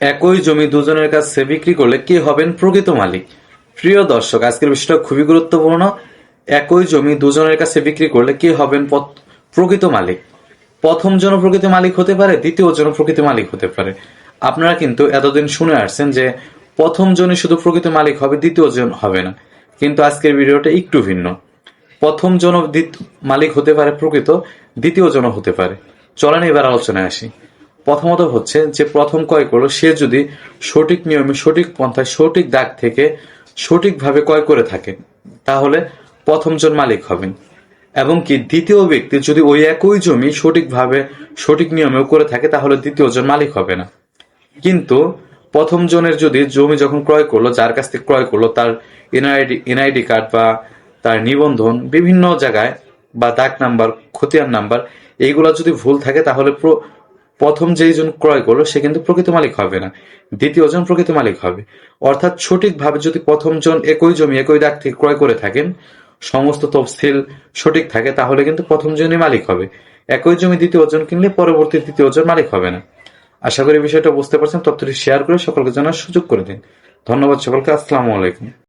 একই জমি দুজনের কাছে বিক্রি করলে কে হবেন প্রকৃত মালিক? প্রিয় দর্শক, আজকের বিষয়টা খুবই গুরুত্বপূর্ণ। একই জমি দুজনের কাছে বিক্রি করলে কে হবেন প্রকৃত মালিক? প্রথম জন প্রকৃত মালিক হতে পারে, দ্বিতীয় জন প্রকৃত মালিক হতে পারে। আপনারা কিন্তু এতদিন শুনে আসছেন যে প্রথম জনই শুধু প্রকৃত মালিক হবে, দ্বিতীয় জন হবে না। কিন্তু আজকের ভিডিওটা একটু ভিন্ন। প্রথম জন মালিক হতে পারে প্রকৃত, দ্বিতীয় জন হতে পারে। চলেন এবার আলোচনায় আসি। প্রথমত হচ্ছে যে প্রথম ক্রয় করলো সে যদি সঠিক নিয়মে, সঠিক পন্থায়, সঠিক দাগ থেকে সঠিকভাবে ক্রয় করে থাকে, তাহলে প্রথম জন মালিক হবেন। এবং কি দ্বিতীয় ব্যক্তি যদি ওই একই জমি সঠিকভাবে, সঠিক নিয়মেও করে থাকে, তাহলে দ্বিতীয় জন মালিক হবে না। কিন্তু প্রথম জনের যদি জমি যখন ক্রয় করলো, যার কাছ থেকে ক্রয় করলো, তার এনআইডি কার্ড বা তার নিবন্ধন বিভিন্ন জায়গায় বা দাগ নাম্বার, খতিয়ান নাম্বার, এইগুলা যদি ভুল থাকে, তাহলে প্রথম যেই জন ক্রয় করলো সে কিন্তু প্রকৃত মালিক হবে না, দ্বিতীয় জন প্রকৃত মালিক হবে। অর্থাৎ সঠিকভাবে যদি প্রথম জন একই জমি একই দাগ থেকে ক্রয় করে থাকেন, সমস্ত তফসিল সঠিক থাকে, তাহলে কিন্তু প্রথম জনই মালিক হবে। একই জমি দ্বিতীয় জন কিনলে পরবর্তী তৃতীয় জন মালিক হবে না। আশা করি বিষয়টা বুঝতে পারছেন। তথ্যটি শেয়ার করে সকলকে জানার সুযোগ করে দিন। ধন্যবাদ সকলকে। আসসালামু আলাইকুম।